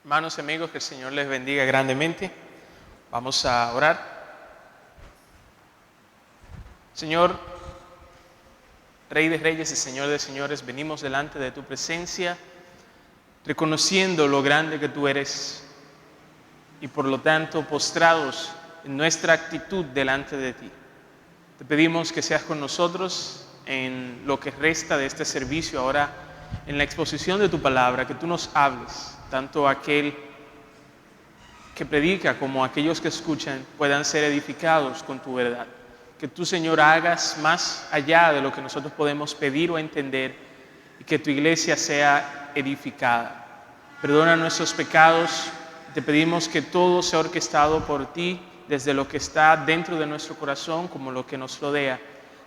Hermanos y amigos, que el Señor les bendiga grandemente. Vamos a orar. Señor, Rey de Reyes y Señor de Señores, venimos delante de tu presencia, reconociendo lo grande que tú eres y por lo tanto postrados en nuestra actitud delante de ti. Te pedimos que seas con nosotros en lo que resta de este servicio ahora, en la exposición de tu palabra, que tú nos hables, tanto aquel que predica como aquellos que escuchan puedan ser edificados con tu verdad. Que tú, Señor, hagas más allá de lo que nosotros podemos pedir o entender y que tu iglesia sea edificada. Perdona nuestros pecados. Te pedimos que todo sea orquestado por ti, desde lo que está dentro de nuestro corazón como lo que nos rodea,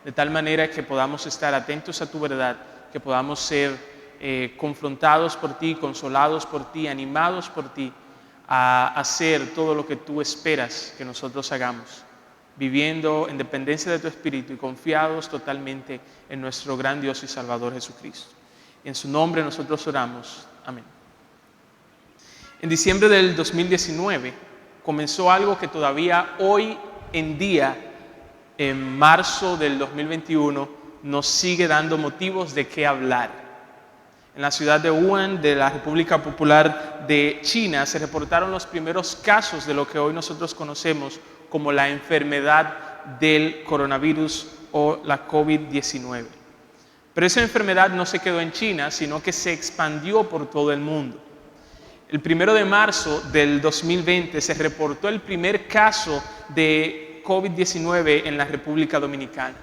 de tal manera que podamos estar atentos a tu verdad, que podamos ser confrontados por ti, consolados por ti, animados por ti a hacer todo lo que tú esperas que nosotros hagamos, viviendo en dependencia de tu Espíritu y confiados totalmente en nuestro gran Dios y Salvador Jesucristo. En su nombre nosotros oramos. Amén. En diciembre del 2019 comenzó algo que todavía hoy en día, en marzo del 2021, nos sigue dando motivos de qué hablar. En la ciudad de Wuhan, de la República Popular de China, se reportaron los primeros casos de lo que hoy nosotros conocemos como la enfermedad del coronavirus o la COVID-19. Pero esa enfermedad no se quedó en China, sino que se expandió por todo el mundo. El 1 de marzo del 2020 se reportó el primer caso de COVID-19 en la República Dominicana.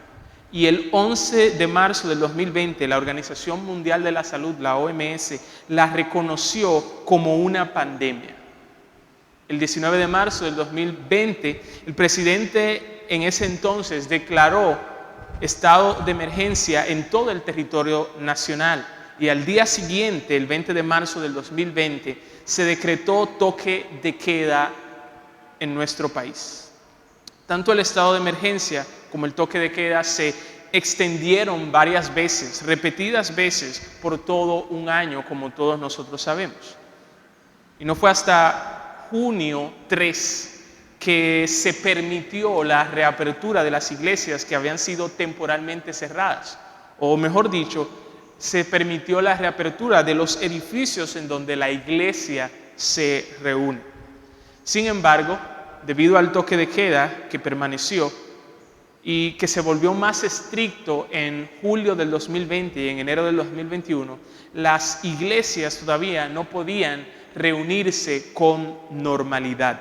Y el 11 de marzo del 2020, la Organización Mundial de la Salud, la OMS, la reconoció como una pandemia. El 19 de marzo del 2020, el presidente en ese entonces declaró estado de emergencia en todo el territorio nacional. Y al día siguiente, el 20 de marzo del 2020, se decretó toque de queda en nuestro país. Tanto el estado de emergencia como el toque de queda se extendieron varias veces, repetidas veces, por todo un año, como todos nosotros sabemos. Y no fue hasta junio 3 que se permitió la reapertura de las iglesias que habían sido temporalmente cerradas. O mejor dicho, se permitió la reapertura de los edificios en donde la iglesia se reúne. Sin embargo, debido al toque de queda que permaneció y que se volvió más estricto en julio del 2020 y en enero del 2021, las iglesias todavía no podían reunirse con normalidad.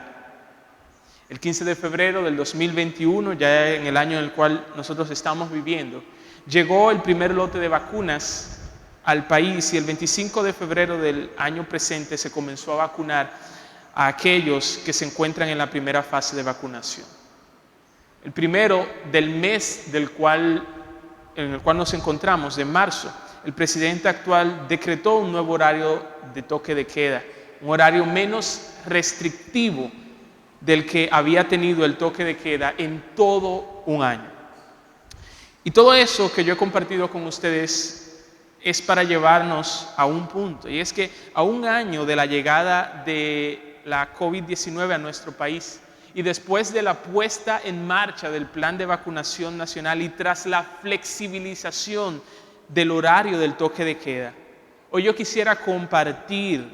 El 15 de febrero del 2021, ya en el año en el cual nosotros estamos viviendo, llegó el primer lote de vacunas al país y el 25 de febrero del año presente se comenzó a vacunar a aquellos que se encuentran en la primera fase de vacunación. El primero del mes en el cual nos encontramos, de marzo, el presidente actual decretó un nuevo horario de toque de queda, un horario menos restrictivo del que había tenido el toque de queda en todo un año. Y todo eso que yo he compartido con ustedes es para llevarnos a un punto, y es que a un año de la llegada de la COVID-19 a nuestro país y después de la puesta en marcha del plan de vacunación nacional y tras la flexibilización del horario del toque de queda, hoy yo quisiera compartir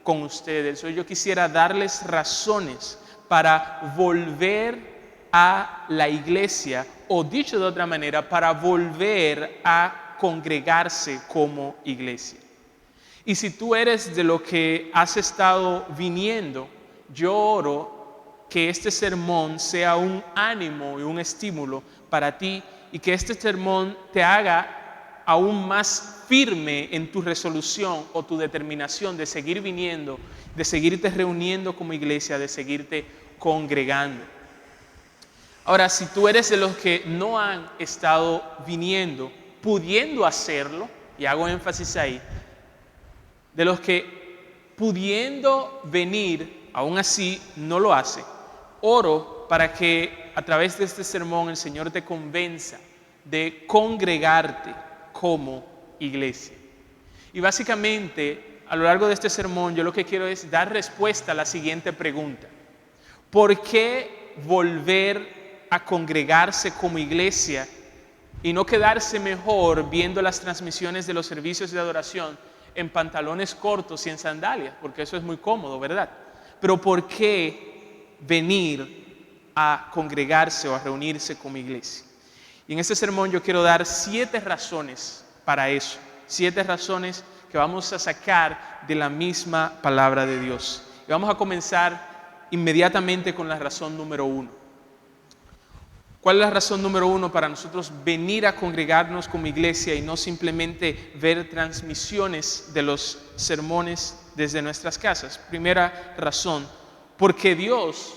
con ustedes, hoy yo quisiera darles razones para volver a la iglesia, o dicho de otra manera, para volver a congregarse como iglesia. Y si tú eres de lo que has estado viniendo, yo oro que este sermón sea un ánimo y un estímulo para ti y que este sermón te haga aún más firme en tu resolución o tu determinación de seguir viniendo, de seguirte reuniendo como iglesia, de seguirte congregando. Ahora, si tú eres de los que no han estado viniendo, pudiendo hacerlo, y hago énfasis ahí, de los que pudiendo venir, aún así no lo hace, oro para que a través de este sermón el Señor te convenza de congregarte como iglesia. Y básicamente a lo largo de este sermón, yo lo que quiero es dar respuesta a la siguiente pregunta. ¿Por qué volver a congregarse como iglesia y no quedarse mejor viendo las transmisiones de los servicios de adoración en pantalones cortos y en sandalias? Porque eso es muy cómodo, ¿verdad? Pero ¿por qué venir a congregarse o a reunirse como iglesia? Y en este sermón yo quiero dar 7 razones para eso. 7 razones que vamos a sacar de la misma palabra de Dios. Y vamos a comenzar inmediatamente con la razón número 1. ¿Cuál es la razón número 1 para nosotros venir a congregarnos como iglesia y no simplemente ver transmisiones de los sermones desde nuestras casas? Primera razón, porque Dios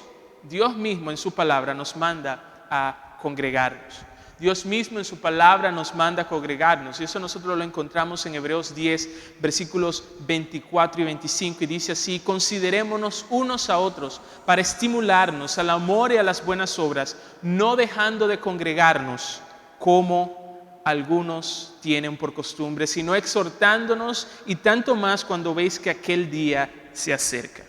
mismo en su palabra nos manda a congregarnos. Dios mismo en su palabra nos manda a congregarnos. Y eso nosotros lo encontramos en Hebreos 10, versículos 24 y 25. Y dice así: considerémonos unos a otros para estimularnos al amor y a las buenas obras, no dejando de congregarnos como algunos tienen por costumbre, sino exhortándonos, y tanto más cuando veis que aquel día se acerca.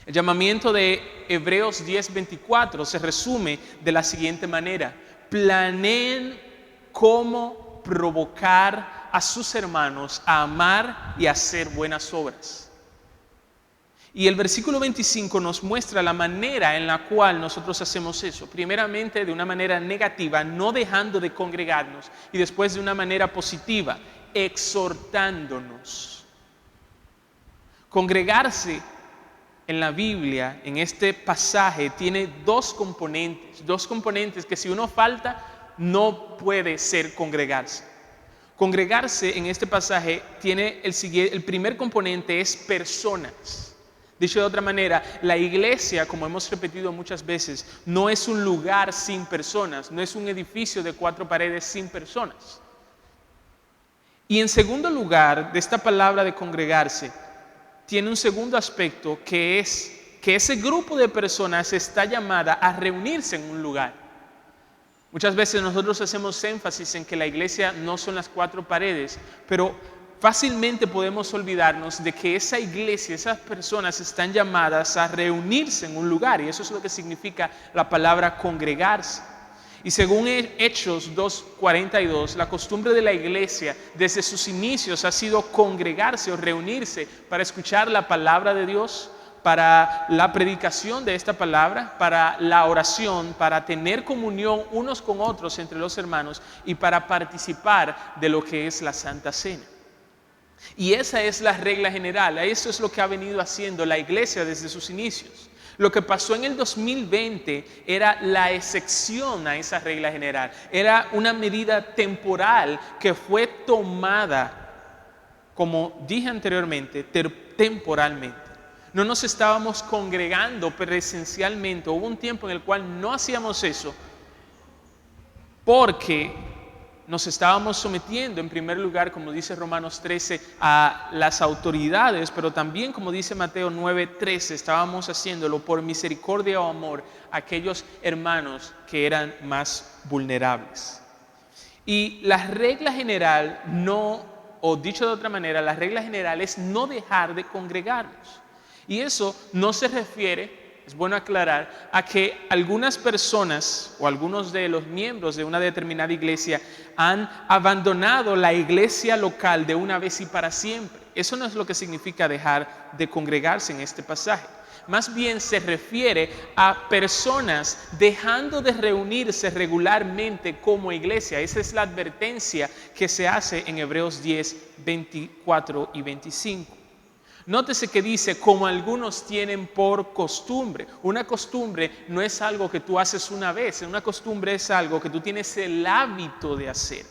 El llamamiento de Hebreos 10:24 se resume de la siguiente manera: planeen cómo provocar a sus hermanos a amar y a hacer buenas obras. Y el versículo 25 nos muestra la manera en la cual nosotros hacemos eso. Primeramente de una manera negativa, no dejando de congregarnos, y después de una manera positiva, exhortándonos. Congregarse en la Biblia, en este pasaje, tiene dos componentes que si uno falta, no puede ser congregarse. Congregarse en este pasaje tiene el primer componente es personas. Dicho de otra manera, la iglesia, como hemos repetido muchas veces, no es un lugar sin personas, no es un edificio de 4 paredes sin personas. Y en segundo lugar, de esta palabra de congregarse, tiene un segundo aspecto, que es que ese grupo de personas está llamada a reunirse en un lugar. Muchas veces nosotros hacemos énfasis en que la iglesia no son las 4 paredes, pero fácilmente podemos olvidarnos de que esa iglesia, esas personas están llamadas a reunirse en un lugar, y eso es lo que significa la palabra congregarse. Y según Hechos 2:42, la costumbre de la iglesia desde sus inicios ha sido congregarse o reunirse para escuchar la palabra de Dios, para la predicación de esta palabra, para la oración, para tener comunión unos con otros entre los hermanos y para participar de lo que es la Santa Cena. Y esa es la regla general, eso es lo que ha venido haciendo la iglesia desde sus inicios. Lo que pasó en el 2020 era la excepción a esa regla general. Era una medida temporal que fue tomada, como dije anteriormente, temporalmente. No nos estábamos congregando presencialmente. Hubo un tiempo en el cual no hacíamos eso porque nos estábamos sometiendo en primer lugar, como dice Romanos 13, a las autoridades, pero también, como dice Mateo 9:13, estábamos haciéndolo por misericordia o amor a aquellos hermanos que eran más vulnerables. Y la regla general o dicho de otra manera, la regla general es no dejar de congregarnos. Y eso no se refiere, es bueno aclarar, a que algunas personas o algunos de los miembros de una determinada iglesia han abandonado la iglesia local de una vez y para siempre. Eso no es lo que significa dejar de congregarse en este pasaje. Más bien se refiere a personas dejando de reunirse regularmente como iglesia. Esa es la advertencia que se hace en Hebreos 10, 24 y 25. Nótese que dice, como algunos tienen por costumbre. Una costumbre no es algo que tú haces una vez, una costumbre es algo que tú tienes el hábito de hacer.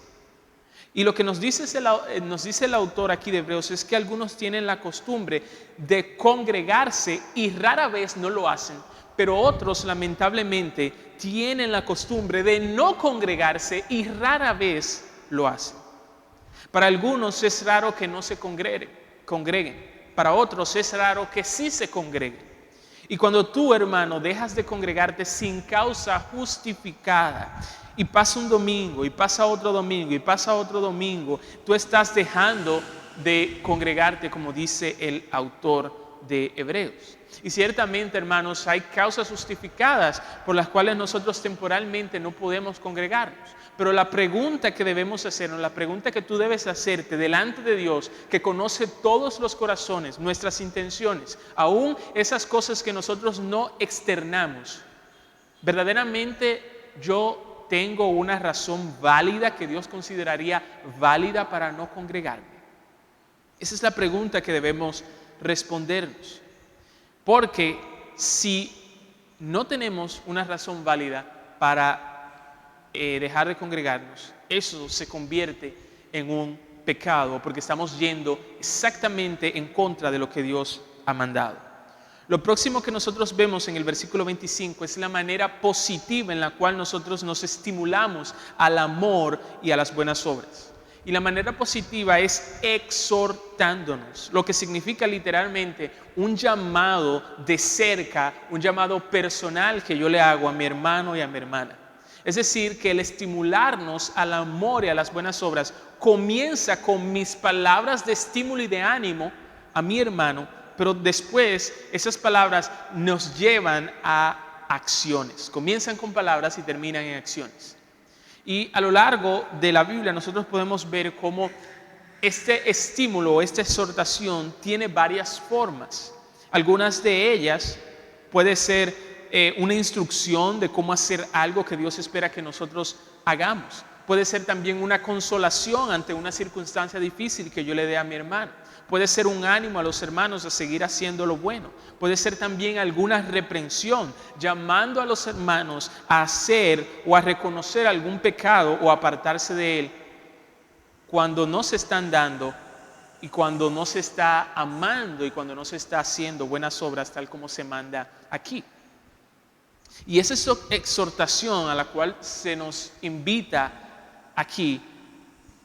Y lo que nos dice el autor aquí de Hebreos es que algunos tienen la costumbre de congregarse y rara vez no lo hacen, pero otros lamentablemente tienen la costumbre de no congregarse y rara vez lo hacen. Para algunos es raro que no se congreguen. Para otros es raro que sí se congreguen. Y cuando tú, hermano, dejas de congregarte sin causa justificada, y pasa un domingo, y pasa otro domingo, y pasa otro domingo, tú estás dejando de congregarte, como dice el autor de Hebreos. Y ciertamente, hermanos, hay causas justificadas por las cuales nosotros temporalmente no podemos congregarnos. Pero la pregunta que debemos hacernos, la pregunta que tú debes hacerte delante de Dios, que conoce todos los corazones, nuestras intenciones, aún esas cosas que nosotros no externamos, ¿verdaderamente yo tengo una razón válida que Dios consideraría válida para no congregarme? Esa es la pregunta que debemos respondernos. Porque si no tenemos una razón válida para dejar de congregarnos, eso se convierte en un pecado, porque estamos yendo exactamente en contra de lo que Dios ha mandado. Lo próximo que nosotros vemos en el versículo 25 es la manera positiva en la cual nosotros nos estimulamos al amor y a las buenas obras. Y la manera positiva es exhortándonos, lo que significa literalmente un llamado de cerca, un llamado personal que yo le hago a mi hermano y a mi hermana. Es decir, que el estimularnos al amor y a las buenas obras comienza con mis palabras de estímulo y de ánimo a mi hermano, pero después esas palabras nos llevan a acciones. Comienzan con palabras y terminan en acciones. Y a lo largo de la Biblia nosotros podemos ver cómo este estímulo, esta exhortación tiene varias formas. Algunas de ellas puede ser una instrucción de cómo hacer algo que Dios espera que nosotros hagamos. Puede ser también una consolación ante una circunstancia difícil que yo le dé a mi hermano. Puede ser un ánimo a los hermanos a seguir haciendo lo bueno. Puede ser también alguna reprensión, llamando a los hermanos a hacer o a reconocer algún pecado o apartarse de él cuando no se están dando y cuando no se está amando y cuando no se está haciendo buenas obras tal como se manda aquí. Y esa exhortación a la cual se nos invita aquí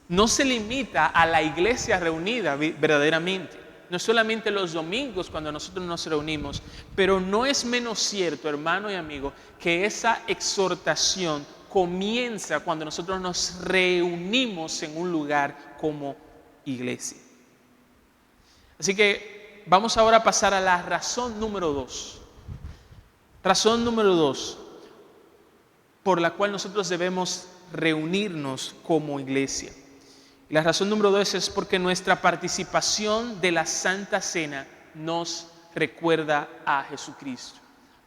no se limita a la iglesia reunida verdaderamente. No solamente los domingos cuando nosotros nos reunimos, pero no es menos cierto, hermano y amigo, que esa exhortación comienza cuando nosotros nos reunimos en un lugar como iglesia. Así que vamos ahora a pasar a la razón número 2. Razón número 2 por la cual nosotros debemos reunirnos como iglesia. Y la razón número 2 es porque nuestra participación de la Santa Cena nos recuerda a Jesucristo.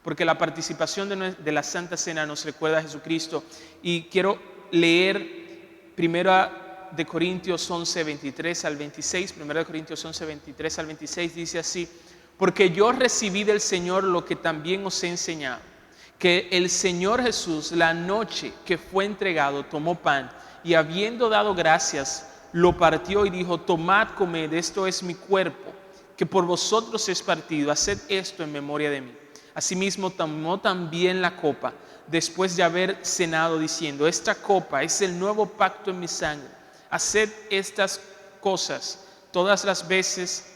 Porque la participación de la Santa Cena nos recuerda a Jesucristo. Y quiero leer primero de Corintios 11, 23 al 26. Primero de Corintios 11, 23 al 26 dice así: porque yo recibí del Señor lo que también os he enseñado, que el Señor Jesús, la noche que fue entregado, tomó pan y habiendo dado gracias, lo partió y dijo: tomad, comed, esto es mi cuerpo, que por vosotros es partido, haced esto en memoria de mí. Asimismo tomó también la copa, después de haber cenado, diciendo: esta copa es el nuevo pacto en mi sangre. Haced estas cosas todas las veces,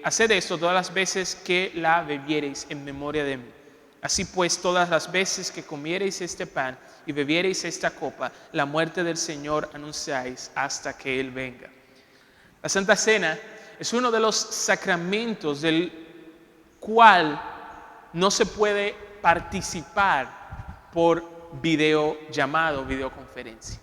haced esto todas las veces que la bebiereis en memoria de mí. Así pues, todas las veces que comiereis este pan y bebiereis esta copa, la muerte del Señor anunciáis hasta que Él venga. La Santa Cena es uno de los sacramentos del cual no se puede participar por videollamado, videoconferencia.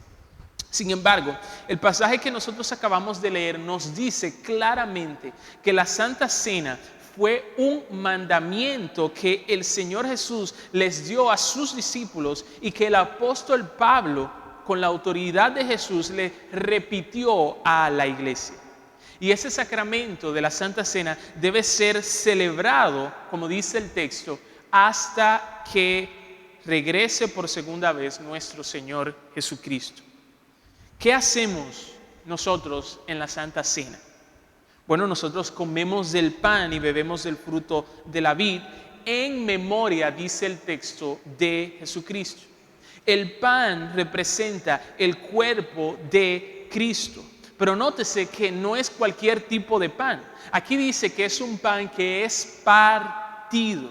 Sin embargo, el pasaje que nosotros acabamos de leer nos dice claramente que la Santa Cena fue un mandamiento que el Señor Jesús les dio a sus discípulos y que el apóstol Pablo, con la autoridad de Jesús, le repitió a la iglesia. Y ese sacramento de la Santa Cena debe ser celebrado, como dice el texto, hasta que regrese por segunda vez nuestro Señor Jesucristo. ¿Qué hacemos nosotros en la Santa Cena? Bueno, nosotros comemos del pan y bebemos del fruto de la vid en memoria, dice el texto, de Jesucristo. El pan representa el cuerpo de Cristo. Pero nótese que no es cualquier tipo de pan. Aquí dice que es un pan que es partido.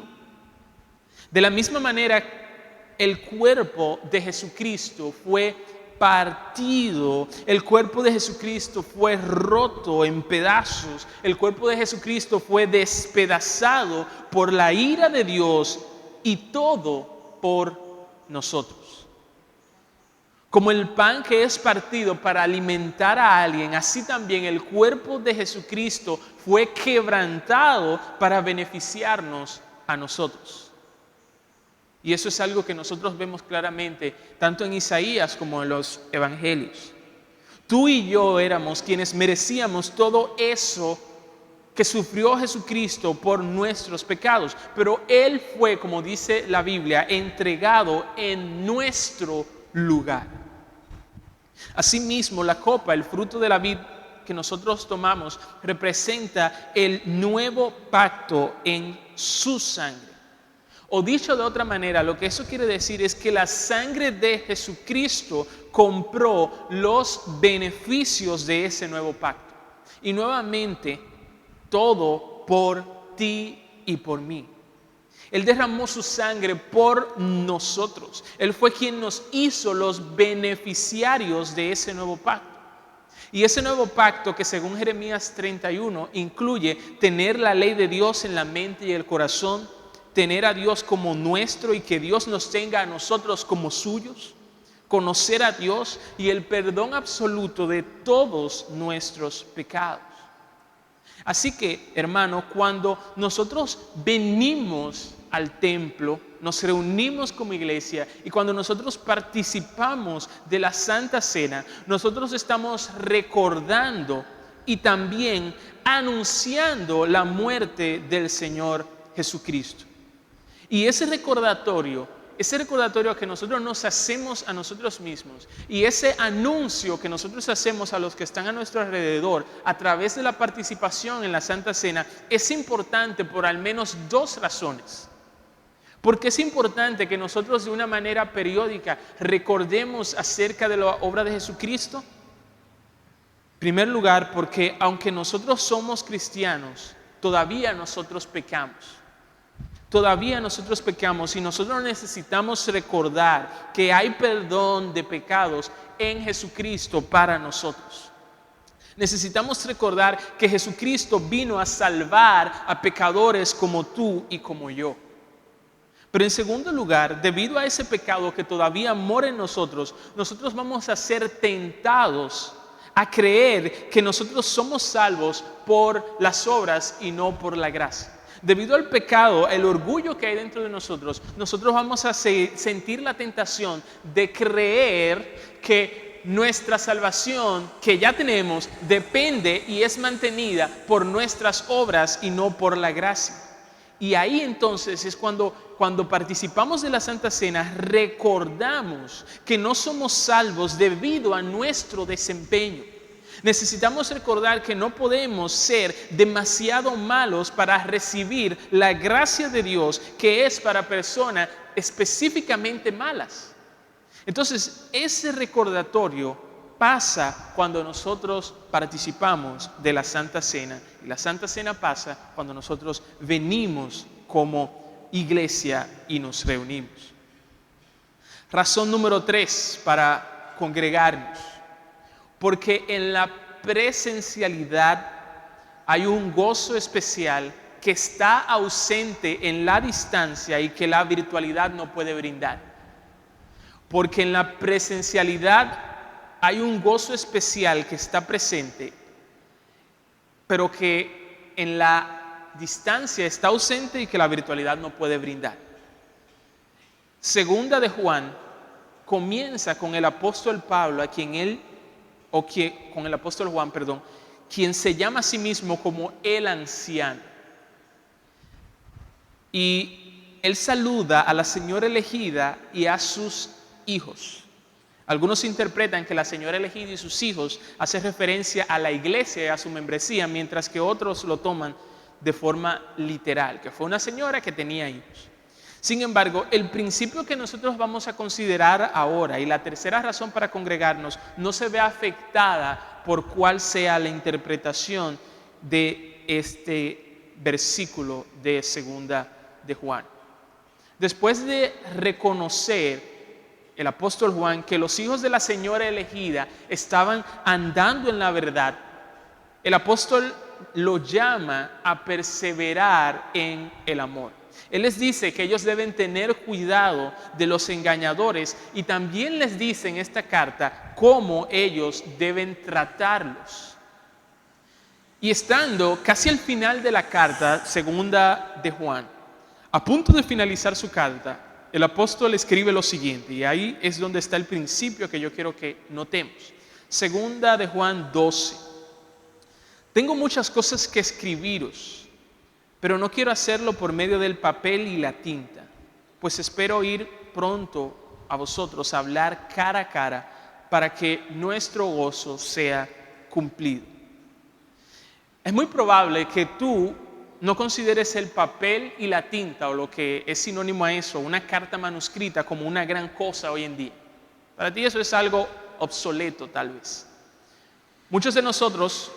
De la misma manera, el cuerpo de Jesucristo fue partido, el cuerpo de Jesucristo fue roto en pedazos, el cuerpo de Jesucristo fue despedazado por la ira de Dios y todo por nosotros. Como el pan que es partido para alimentar a alguien, así también el cuerpo de Jesucristo fue quebrantado para beneficiarnos a nosotros. Y eso es algo que nosotros vemos claramente tanto en Isaías como en los evangelios. Tú y yo éramos quienes merecíamos todo eso que sufrió Jesucristo por nuestros pecados, pero Él fue, como dice la Biblia, entregado en nuestro lugar. Asimismo, la copa, el fruto de la vid que nosotros tomamos, representa el nuevo pacto en su sangre. O dicho de otra manera, lo que eso quiere decir es que la sangre de Jesucristo compró los beneficios de ese nuevo pacto. Y nuevamente, todo por ti y por mí. Él derramó su sangre por nosotros. Él fue quien nos hizo los beneficiarios de ese nuevo pacto. Y ese nuevo pacto que según Jeremías 31 incluye tener la ley de Dios en la mente y el corazón, tener a Dios como nuestro y que Dios nos tenga a nosotros como suyos, conocer a Dios y el perdón absoluto de todos nuestros pecados. Así que, hermano, cuando nosotros venimos al templo, nos reunimos como iglesia y cuando nosotros participamos de la Santa Cena, nosotros estamos recordando y también anunciando la muerte del Señor Jesucristo. Y ese recordatorio que nosotros nos hacemos a nosotros mismos y ese anuncio que nosotros hacemos a los que están a nuestro alrededor a través de la participación en la Santa Cena es importante por al menos dos razones. Porque es importante que nosotros de una manera periódica recordemos acerca de la obra de Jesucristo. En primer lugar, porque aunque nosotros somos cristianos, todavía nosotros pecamos. Todavía nosotros pecamos y nosotros necesitamos recordar que hay perdón de pecados en Jesucristo para nosotros. Necesitamos recordar que Jesucristo vino a salvar a pecadores como tú y como yo. Pero en segundo lugar, debido a ese pecado que todavía mora en nosotros, nosotros vamos a ser tentados a creer que nosotros somos salvos por las obras y no por la gracia. Debido al pecado, el orgullo que hay dentro de nosotros, nosotros vamos a sentir la tentación de creer que nuestra salvación que ya tenemos depende y es mantenida por nuestras obras y no por la gracia. Y ahí entonces es cuando participamos de la Santa Cena, recordamos que no somos salvos debido a nuestro desempeño. Necesitamos recordar que no podemos ser demasiado malos para recibir la gracia de Dios que es para personas específicamente malas. Entonces, ese recordatorio pasa cuando nosotros participamos de la Santa Cena. Y la Santa Cena pasa cuando nosotros venimos como iglesia y nos reunimos. Razón número 3 para congregarnos. Porque en la presencialidad hay un gozo especial que está ausente en la distancia y que la virtualidad no puede brindar. Porque en la presencialidad hay un gozo especial que está presente, pero que en la distancia está ausente y que la virtualidad no puede brindar. Segunda de Juan comienza con el apóstol Pablo, con el apóstol Juan, quien se llama a sí mismo como el anciano. Y él saluda a la señora elegida y a sus hijos. Algunos interpretan que la señora elegida y sus hijos hace referencia a la iglesia y a su membresía, mientras que otros lo toman de forma literal, que fue una señora que tenía hijos. Sin embargo, el principio que nosotros vamos a considerar ahora y la tercera razón para congregarnos no se ve afectada por cuál sea la interpretación de este versículo de segunda de Juan. Después de reconocer el apóstol Juan, que los hijos de la señora elegida estaban andando en la verdad, el apóstol lo llama a perseverar en el amor. Él les dice que ellos deben tener cuidado de los engañadores y también les dice en esta carta cómo ellos deben tratarlos. Y estando casi al final de la carta, segunda de Juan, a punto de finalizar su carta, el apóstol escribe lo siguiente, y ahí es donde está el principio que yo quiero que notemos. Segunda de Juan 12. Tengo muchas cosas que escribiros, pero no quiero hacerlo por medio del papel y la tinta, pues espero ir pronto a vosotros a hablar cara a cara para que nuestro gozo sea cumplido. Es muy probable que tú no consideres el papel y la tinta, o lo que es sinónimo a eso, una carta manuscrita, como una gran cosa hoy en día. Para ti eso es algo obsoleto tal vez. Muchos de nosotros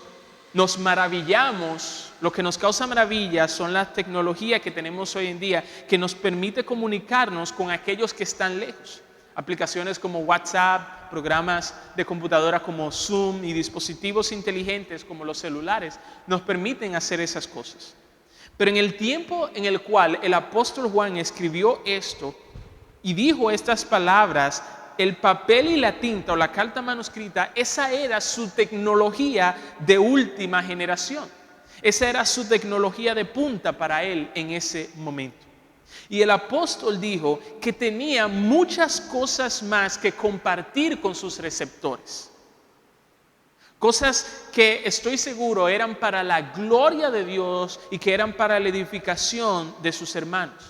nos maravillamos, lo que nos causa maravilla son las tecnologías que tenemos hoy en día, que nos permite comunicarnos con aquellos que están lejos. Aplicaciones como WhatsApp, programas de computadora como Zoom y dispositivos inteligentes como los celulares nos permiten hacer esas cosas. Pero en el tiempo en el cual el apóstol Juan escribió esto y dijo estas palabras, el papel y la tinta o la carta manuscrita, esa era su tecnología de última generación. Esa era su tecnología de punta para él en ese momento. Y el apóstol dijo que tenía muchas cosas más que compartir con sus receptores. Cosas que estoy seguro eran para la gloria de Dios y que eran para la edificación de sus hermanos.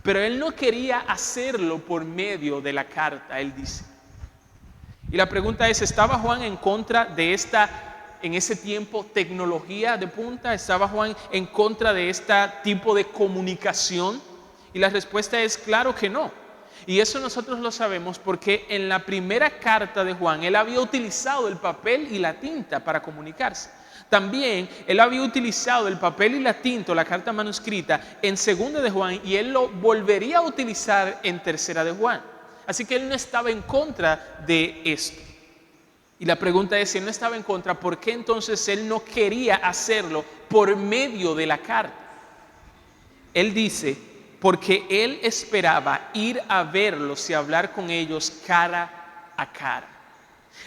Pero él no quería hacerlo por medio de la carta, él dice. Y la pregunta es, ¿estaba Juan en contra de esta, en ese tiempo, tecnología de punta? ¿Estaba Juan en contra de este tipo de comunicación? Y la respuesta es claro que no. Y eso nosotros lo sabemos porque en la primera carta de Juan, él había utilizado el papel y la tinta para comunicarse. También él había utilizado el papel y la tinta, la carta manuscrita, en segunda de Juan, y él lo volvería a utilizar en tercera de Juan. Así que él no estaba en contra de esto. Y la pregunta es, si él no estaba en contra, ¿por qué entonces él no quería hacerlo por medio de la carta? Él dice, porque él esperaba ir a verlos y hablar con ellos cara a cara.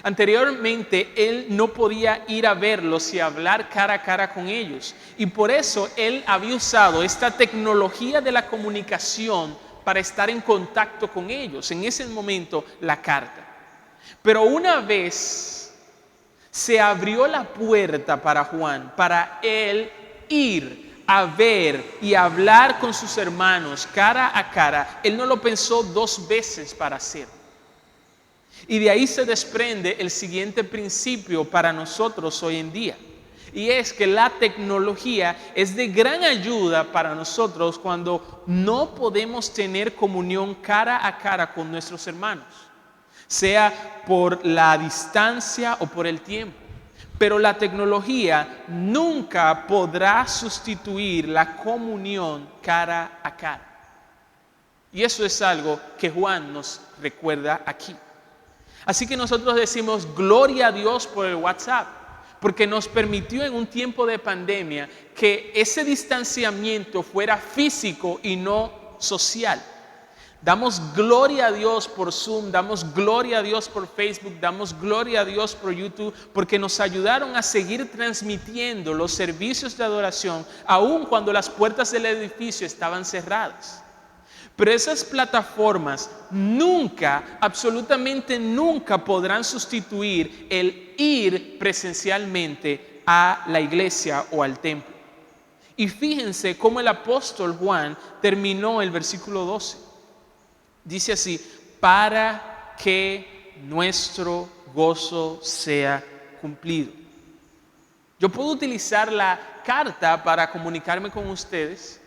Anteriormente él no podía ir a verlos y hablar cara a cara con ellos, y por eso él había usado esta tecnología de la comunicación para estar en contacto con ellos, en ese momento la carta. Pero una vez se abrió la puerta para Juan, para él ir a ver y hablar con sus hermanos cara a cara, él no lo pensó dos veces para hacerlo. Y de ahí se desprende el siguiente principio para nosotros hoy en día. Y es que la tecnología es de gran ayuda para nosotros cuando no podemos tener comunión cara a cara con nuestros hermanos, sea por la distancia o por el tiempo. Pero la tecnología nunca podrá sustituir la comunión cara a cara. Y eso es algo que Juan nos recuerda aquí. Así que nosotros decimos gloria a Dios por el WhatsApp, porque nos permitió en un tiempo de pandemia que ese distanciamiento fuera físico y no social. Damos gloria a Dios por Zoom, damos gloria a Dios por Facebook, damos gloria a Dios por YouTube, porque nos ayudaron a seguir transmitiendo los servicios de adoración, aun cuando las puertas del edificio estaban cerradas. Pero esas plataformas nunca, absolutamente nunca podrán sustituir el ir presencialmente a la iglesia o al templo. Y fíjense cómo el apóstol Juan terminó el versículo 12. Dice así, para que nuestro gozo sea cumplido. Yo puedo utilizar la carta para comunicarme con ustedes,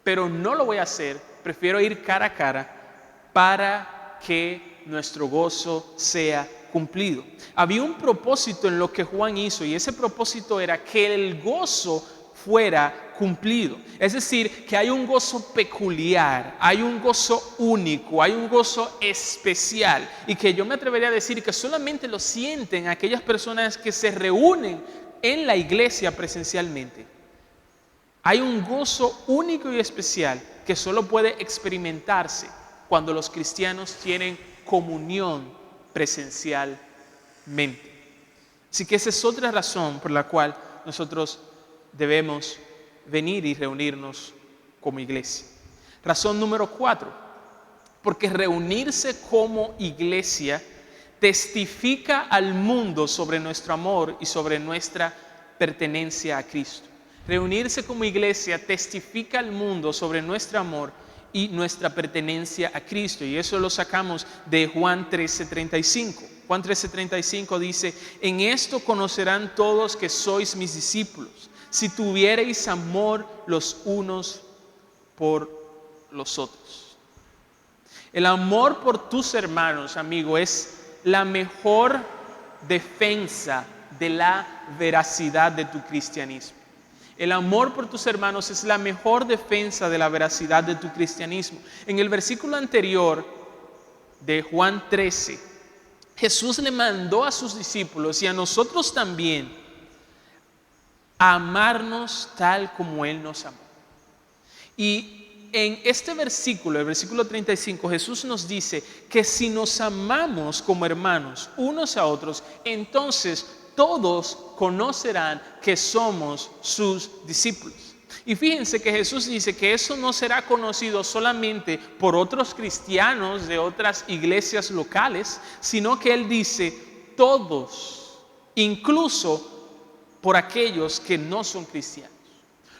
pero no lo voy a hacer. Prefiero ir cara a cara para que nuestro gozo sea cumplido. Había un propósito en lo que Juan hizo, y ese propósito era que el gozo fuera cumplido. Es decir, que hay un gozo peculiar, hay un gozo único, hay un gozo especial, y que yo me atrevería a decir que solamente lo sienten aquellas personas que se reúnen en la iglesia presencialmente. Hay un gozo único y especial que solo puede experimentarse cuando los cristianos tienen comunión presencialmente. Así que esa es otra razón por la cual nosotros debemos venir y reunirnos como iglesia. Razón número 4, porque reunirse como iglesia testifica al mundo sobre nuestro amor y sobre nuestra pertenencia a Cristo. Reunirse como iglesia testifica al mundo sobre nuestro amor y nuestra pertenencia a Cristo. Y eso lo sacamos de Juan 13:35. Juan 13:35 dice: en esto conocerán todos que sois mis discípulos, si tuviereis amor los unos por los otros. El amor por tus hermanos, amigo, es la mejor defensa de la veracidad de tu cristianismo. El amor por tus hermanos es la mejor defensa de la veracidad de tu cristianismo. En el versículo anterior de Juan 13, Jesús le mandó a sus discípulos y a nosotros también a amarnos tal como Él nos amó. Y en este versículo, el versículo 35, Jesús nos dice que si nos amamos como hermanos unos a otros, entonces todos conocerán que somos sus discípulos. Y fíjense que Jesús dice que eso no será conocido solamente por otros cristianos de otras iglesias locales, sino que Él dice todos, incluso por aquellos que no son cristianos.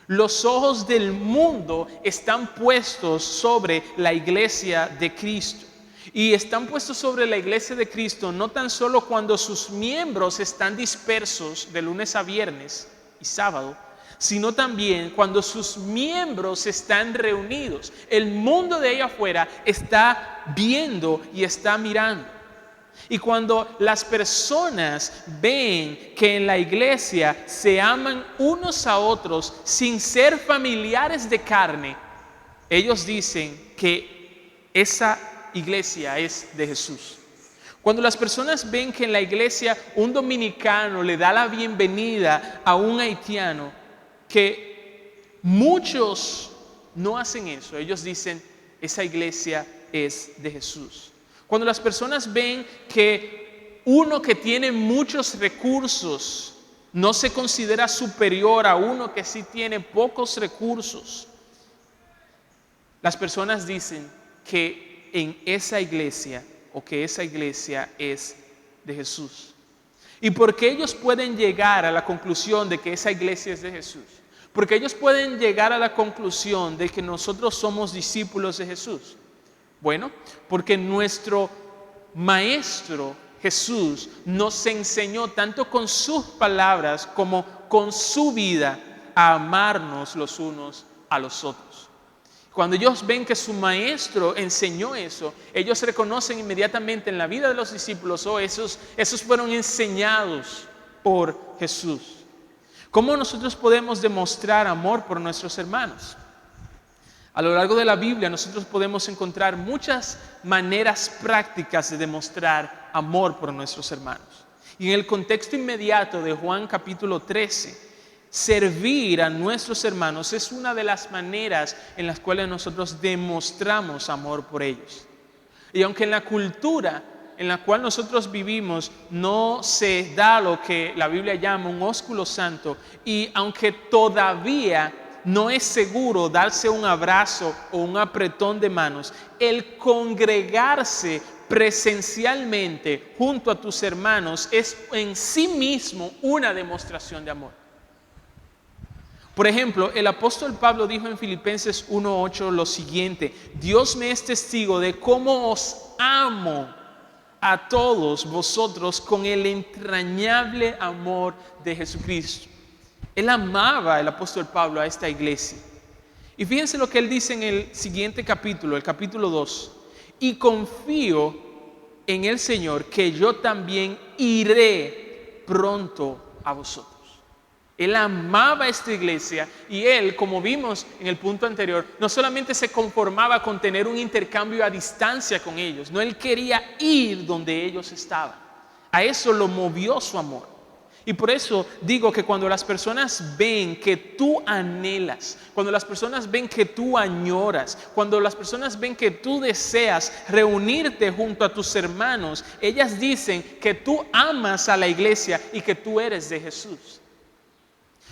Los ojos del mundo están puestos sobre la iglesia de Cristo. Y están puestos sobre la iglesia de Cristo no tan solo cuando sus miembros están dispersos de lunes a viernes y sábado, sino también cuando sus miembros están reunidos. El mundo de allá afuera está viendo y está mirando. Y cuando las personas ven que en la iglesia se aman unos a otros sin ser familiares de carne, ellos dicen que esa iglesia es de Jesús. Cuando las personas ven que en la iglesia un dominicano le da la bienvenida a un haitiano, que muchos no hacen eso, ellos dicen esa iglesia es de Jesús. Cuando las personas ven que uno que tiene muchos recursos no se considera superior a uno que sí tiene pocos recursos, las personas dicen que en esa iglesia o que esa iglesia es de Jesús. ¿Y por qué ellos pueden llegar a la conclusión de que esa iglesia es de Jesús? Porque ellos pueden llegar a la conclusión de que nosotros somos discípulos de Jesús. Bueno, porque nuestro Maestro Jesús nos enseñó tanto con sus palabras como con su vida a amarnos los unos a los otros. Cuando ellos ven que su maestro enseñó eso, ellos reconocen inmediatamente en la vida de los discípulos, esos fueron enseñados por Jesús. ¿Cómo nosotros podemos demostrar amor por nuestros hermanos? A lo largo de la Biblia nosotros podemos encontrar muchas maneras prácticas de demostrar amor por nuestros hermanos. Y en el contexto inmediato de Juan capítulo 13, servir a nuestros hermanos es una de las maneras en las cuales nosotros demostramos amor por ellos. Y aunque en la cultura en la cual nosotros vivimos no se da lo que la Biblia llama un ósculo santo, y aunque todavía no es seguro darse un abrazo o un apretón de manos, el congregarse presencialmente junto a tus hermanos es en sí mismo una demostración de amor. Por ejemplo, el apóstol Pablo dijo en Filipenses 1:8 lo siguiente: Dios me es testigo de cómo os amo a todos vosotros con el entrañable amor de Jesucristo. Él amaba, el apóstol Pablo, a esta iglesia. Y fíjense lo que él dice en el siguiente capítulo, el capítulo 2. Y confío en el Señor que yo también iré pronto a vosotros. Él amaba esta iglesia y él, como vimos en el punto anterior, no solamente se conformaba con tener un intercambio a distancia con ellos, no, él quería ir donde ellos estaban. A eso lo movió su amor. Y por eso digo que cuando las personas ven que tú anhelas, cuando las personas ven que tú añoras, cuando las personas ven que tú deseas reunirte junto a tus hermanos, ellas dicen que tú amas a la iglesia y que tú eres de Jesús.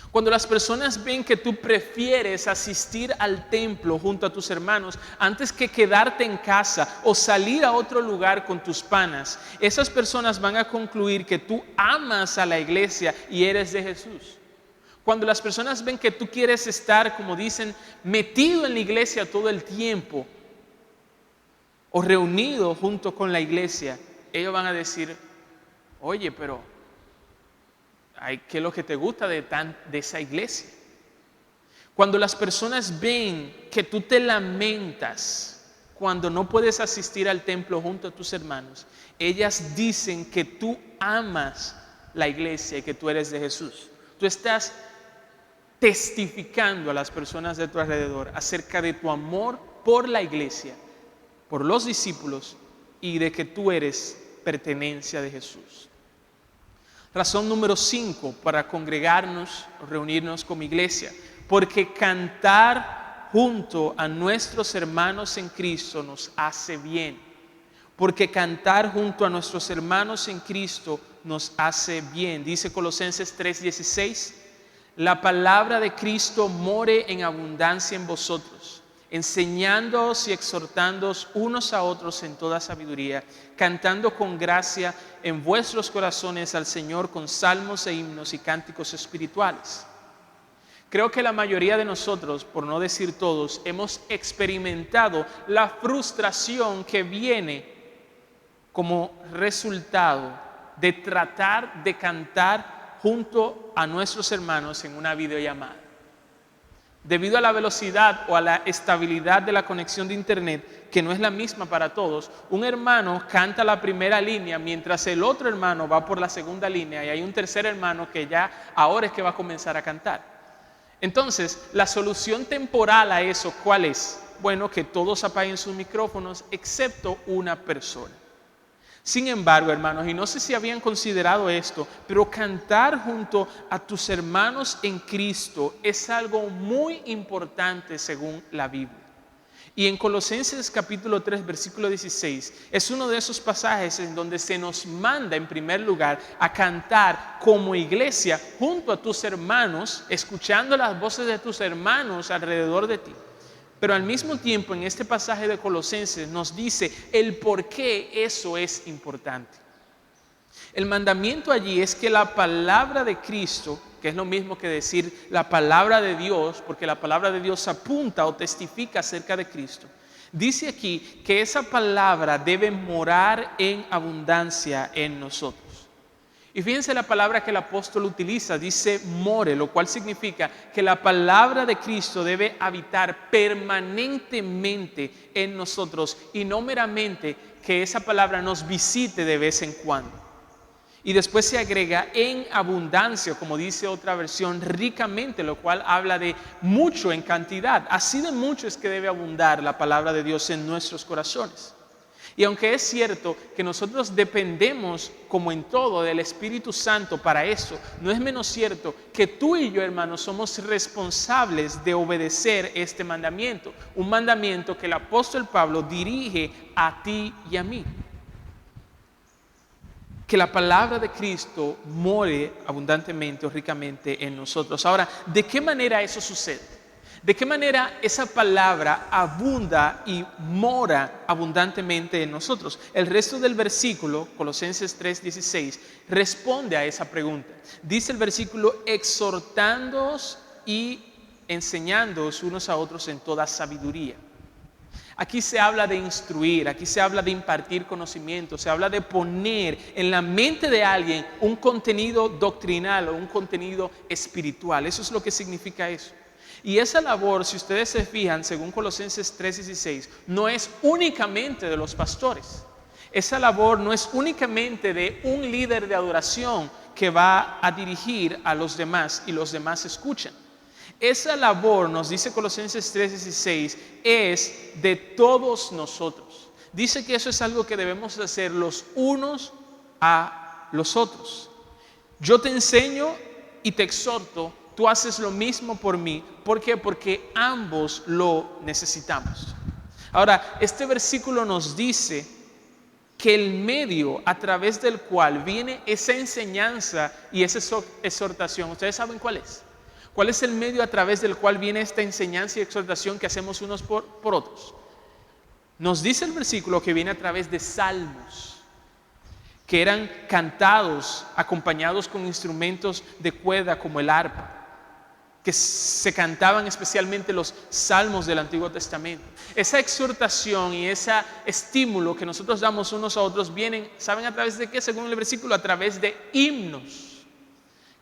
Cuando las personas ven que tú prefieres asistir al templo junto a tus hermanos antes que quedarte en casa o salir a otro lugar con tus panas, esas personas van a concluir que tú amas a la iglesia y eres de Jesús. Cuando las personas ven que tú quieres estar, como dicen, metido en la iglesia todo el tiempo o reunido junto con la iglesia, ellos van a decir, oye, pero ¿qué es lo que te gusta de esa iglesia? Cuando las personas ven que tú te lamentas cuando no puedes asistir al templo junto a tus hermanos, ellas dicen que tú amas la iglesia y que tú eres de Jesús. Tú estás testificando a las personas de tu alrededor acerca de tu amor por la iglesia, por los discípulos y de que tú eres pertenencia de Jesús. Razón número 5 para congregarnos o reunirnos como iglesia, porque cantar junto a nuestros hermanos en Cristo nos hace bien. Porque cantar junto a nuestros hermanos en Cristo nos hace bien. Dice Colosenses 3:16, la palabra de Cristo more en abundancia en vosotros, enseñándoos y exhortándoos unos a otros en toda sabiduría, cantando con gracia en vuestros corazones al Señor con salmos e himnos y cánticos espirituales. Creo que la mayoría de nosotros, por no decir todos, hemos experimentado la frustración que viene como resultado de tratar de cantar junto a nuestros hermanos en una videollamada. Debido a la velocidad o a la estabilidad de la conexión de internet, que no es la misma para todos, un hermano canta la primera línea mientras el otro hermano va por la segunda línea y hay un tercer hermano que ya ahora es que va a comenzar a cantar. Entonces, la solución temporal a eso, ¿cuál es? Bueno, que todos apaguen sus micrófonos excepto una persona. Sin embargo, hermanos, y no sé si habían considerado esto, pero cantar junto a tus hermanos en Cristo es algo muy importante según la Biblia. Y en Colosenses capítulo 3, versículo 16, es uno de esos pasajes en donde se nos manda en primer lugar a cantar como iglesia junto a tus hermanos, escuchando las voces de tus hermanos alrededor de ti. Pero al mismo tiempo en este pasaje de Colosenses nos dice el por qué eso es importante. El mandamiento allí es que la palabra de Cristo, que es lo mismo que decir la palabra de Dios, porque la palabra de Dios apunta o testifica acerca de Cristo, dice aquí que esa palabra debe morar en abundancia en nosotros. Y fíjense la palabra que el apóstol utiliza, dice more, lo cual significa que la palabra de Cristo debe habitar permanentemente en nosotros y no meramente que esa palabra nos visite de vez en cuando. Y después se agrega en abundancia, como dice otra versión, ricamente, lo cual habla de mucho en cantidad. Así de mucho es que debe abundar la palabra de Dios en nuestros corazones. Y aunque es cierto que nosotros dependemos, como en todo, del Espíritu Santo para eso, no es menos cierto que tú y yo, hermanos, somos responsables de obedecer este mandamiento. Un mandamiento que el apóstol Pablo dirige a ti y a mí. Que la palabra de Cristo more abundantemente o ricamente en nosotros. Ahora, ¿de qué manera eso sucede? ¿De qué manera esa palabra abunda y mora abundantemente en nosotros? El resto del versículo, Colosenses 3:16, responde a esa pregunta. Dice el versículo, exhortándoos y enseñándoos unos a otros en toda sabiduría. Aquí se habla de instruir, aquí se habla de impartir conocimiento, se habla de poner en la mente de alguien un contenido doctrinal o un contenido espiritual. Eso es lo que significa eso. Y esa labor, si ustedes se fijan, según Colosenses 3:16, no es únicamente de los pastores. Esa labor no es únicamente de un líder de adoración que va a dirigir a los demás y los demás escuchan. Esa labor, nos dice Colosenses 3:16, es de todos nosotros. Dice que eso es algo que debemos hacer los unos a los otros. Yo te enseño y te exhorto, tú haces lo mismo por mí. ¿Por qué? Porque ambos lo necesitamos. Ahora, este versículo nos dice que el medio a través del cual viene esa enseñanza y esa exhortación, ¿ustedes saben cuál es? ¿Cuál es el medio a través del cual viene esta enseñanza y exhortación que hacemos unos por otros? Nos dice el versículo que viene a través de salmos, que eran cantados, acompañados con instrumentos de cuerda como el arpa, que se cantaban especialmente los salmos del Antiguo Testamento. Esa exhortación y ese estímulo que nosotros damos unos a otros vienen, ¿saben a través de qué? Según el versículo, a través de himnos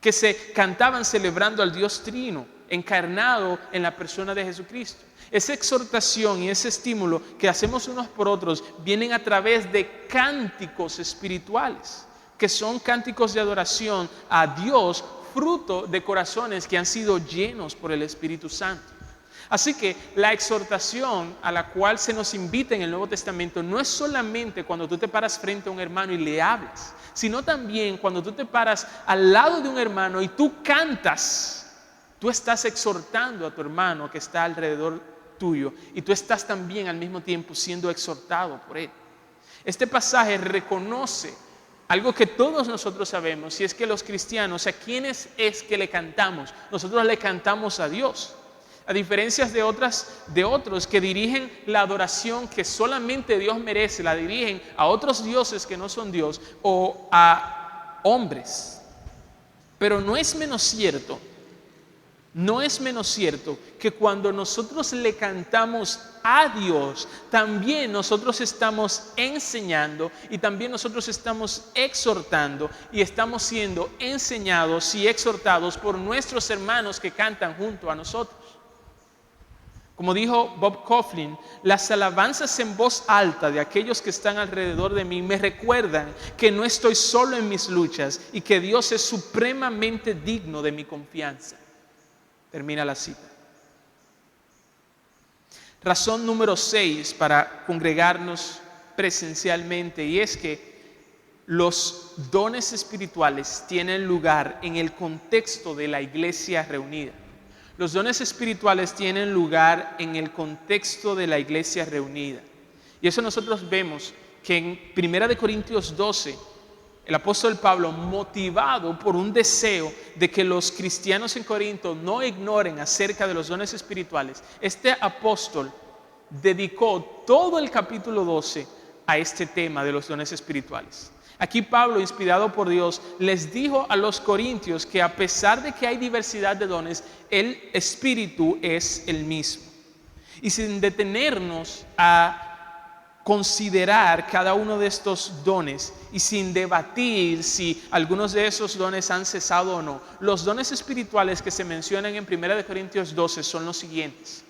que se cantaban celebrando al Dios Trino, encarnado en la persona de Jesucristo. Esa exhortación y ese estímulo que hacemos unos por otros vienen a través de cánticos espirituales, que son cánticos de adoración a Dios, fruto de corazones que han sido llenos por el Espíritu Santo. Así que la exhortación a la cual se nos invita en el Nuevo Testamento no es solamente cuando tú te paras frente a un hermano y le hablas, sino también cuando tú te paras al lado de un hermano y tú cantas. Tú estás exhortando a tu hermano que está alrededor tuyo y tú estás también al mismo tiempo siendo exhortado por él. Este pasaje reconoce algo que todos nosotros sabemos, y es que los cristianos, ¿a quiénes es que le cantamos? Nosotros le cantamos a Dios. A diferencia de otros que dirigen la adoración que solamente Dios merece, la dirigen a otros dioses que no son Dios o a hombres. Pero no es menos cierto que cuando nosotros le cantamos a Dios, también nosotros estamos enseñando y también nosotros estamos exhortando y estamos siendo enseñados y exhortados por nuestros hermanos que cantan junto a nosotros. Como dijo Bob Kauflin, las alabanzas en voz alta de aquellos que están alrededor de mí me recuerdan que no estoy solo en mis luchas y que Dios es supremamente digno de mi confianza. Termina la cita. Razón número 6 para congregarnos presencialmente, y es que los dones espirituales tienen lugar en el contexto de la iglesia reunida. Los dones espirituales tienen lugar en el contexto de la iglesia reunida. Y eso nosotros vemos que en 1 Corintios 12, el apóstol Pablo, motivado por un deseo de que los cristianos en Corinto no ignoren acerca de los dones espirituales, este apóstol dedicó todo el capítulo 12 a este tema de los dones espirituales. Aquí Pablo, inspirado por Dios, les dijo a los corintios que a pesar de que hay diversidad de dones, el Espíritu es el mismo. Y sin detenernos a considerar cada uno de estos dones y sin debatir si algunos de esos dones han cesado o no, los dones espirituales que se mencionan en 1 Corintios 12 son los siguientes.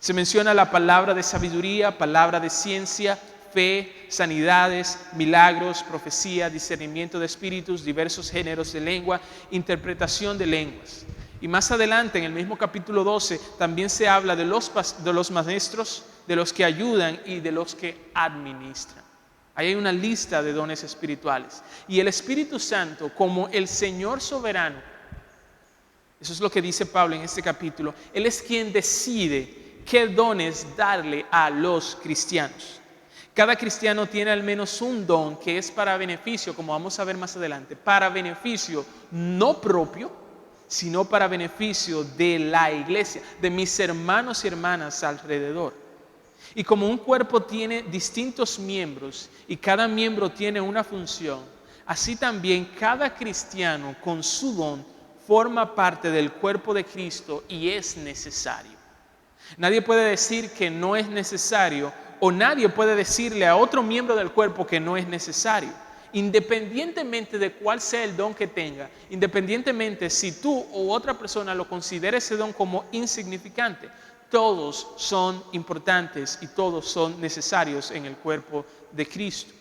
Se menciona la palabra de sabiduría, palabra de ciencia, fe, sanidades, milagros, profecía, discernimiento de espíritus, diversos géneros de lengua, interpretación de lenguas. Y más adelante, en el mismo capítulo 12, también se habla de los maestros, de los que ayudan y de los que administran. Ahí hay una lista de dones espirituales. Y el Espíritu Santo, como el Señor soberano, eso es lo que dice Pablo en este capítulo, Él es quien decide qué dones darle a los cristianos. Cada cristiano tiene al menos un don que es para beneficio, como vamos a ver más adelante, para beneficio no propio, sino para beneficio de la iglesia, de mis hermanos y hermanas alrededor. Y como un cuerpo tiene distintos miembros y cada miembro tiene una función, así también cada cristiano con su don forma parte del cuerpo de Cristo y es necesario. Nadie puede decir que no es necesario, o nadie puede decirle a otro miembro del cuerpo que no es necesario, independientemente de cuál sea el don que tenga, independientemente si tú u otra persona lo considera ese don como insignificante. Todos son importantes y todos son necesarios en el cuerpo de Cristo.